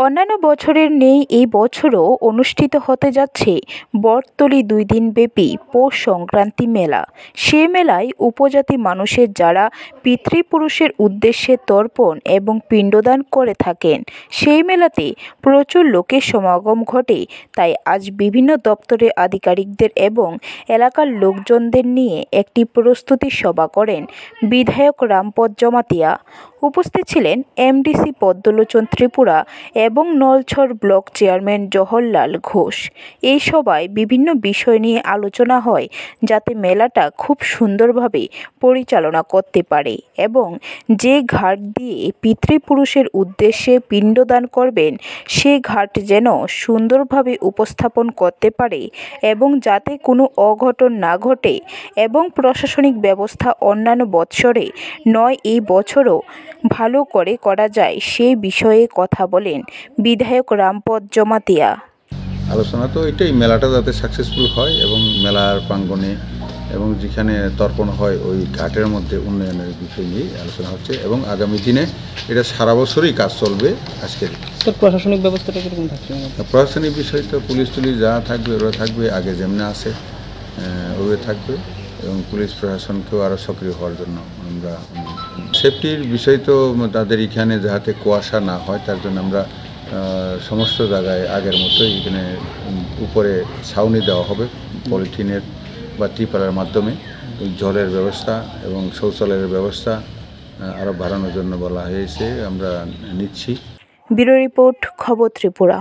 অন্যান্য বছরের নেই এই বছরও অনুষ্ঠিত হতে যাচ্ছে বটতলী 2 দিনব্যাপী পৌষ সংক্রান্তি মেলা। সে মেলায় উপজাতি মানুষের যারা পিতৃপুরুষের উদ্দেশ্যে তর্পণ এবং পিণ্ডদান করে থাকেন, সেই মেলাতে প্রচুর লোকের সমাগম ঘটে। তাই আজ বিভিন্ন দপ্তরের আধিকারিকদের এবং এলাকার লোকজনদের নিয়ে একটি প্রস্তুতি সভা করেন বিধায়ক রামপদ জমাতিয়া। উপস্থিত ছিলেন এমডিসি পদ্মলোচন ত্রিপুরা এবং নলছড় ব্লক চেয়ারম্যান জওহরলাল ঘোষ। এই সভায় বিভিন্ন বিষয় নিয়ে আলোচনা হয় যাতে মেলাটা খুব সুন্দরভাবে পরিচালনা করতে পারে এবং যে ঘাট দিয়ে পিতৃপুরুষের উদ্দেশ্যে পিণ্ডদান করবেন সে ঘাট যেন সুন্দরভাবে উপস্থাপন করতে পারে এবং যাতে কোনো অঘটন না ঘটে এবং প্রশাসনিক ব্যবস্থা অন্যান্য বৎসরে নয় এই বছরও ভালো করে করা যায় সেই বিষয়ে কথা বলেন বিধায়ক রামপদ জমাতিয়া। আলোচনা তো এটাই, মেলাটা যাতে সাকসেসফুল হয় এবং মেলার প্রাঙ্গণে এবং যেখানে তর্পণ হয় ওই ঘাটের মধ্যে উন্নয়নের বিষয় নিয়ে আলোচনা হচ্ছে এবং আগামী দিনে এটা সারা বছরই কাজ চলবে। আজকের প্রশাসনিক ব্যবস্থাটা কীরকম থাকছে? প্রশাসনিক বিষয় তো পুলিশ যা থাকবে ওরা থাকবে, আগে যেমন আছে ওরা থাকবে এবং পুলিশ প্রশাসনকেও আরও সক্রিয় হওয়ার জন্য আমরা সেফটির বিষয় তো তাদের এখানে যাতে কুয়াশা না হয় তার জন্য আমরা সমস্ত জায়গায় আগের মতোই এখানে উপরে ছাউনি দেওয়া হবে পলিথিনের বা ত্রিপালের মাধ্যমে। জলের ব্যবস্থা এবং শৌচালয়ের ব্যবস্থা আরও বাড়ানোর জন্য বলা হয়েছে, আমরা নিচ্ছি। ব্যুরো রিপোর্ট, খবর ত্রিপুরা।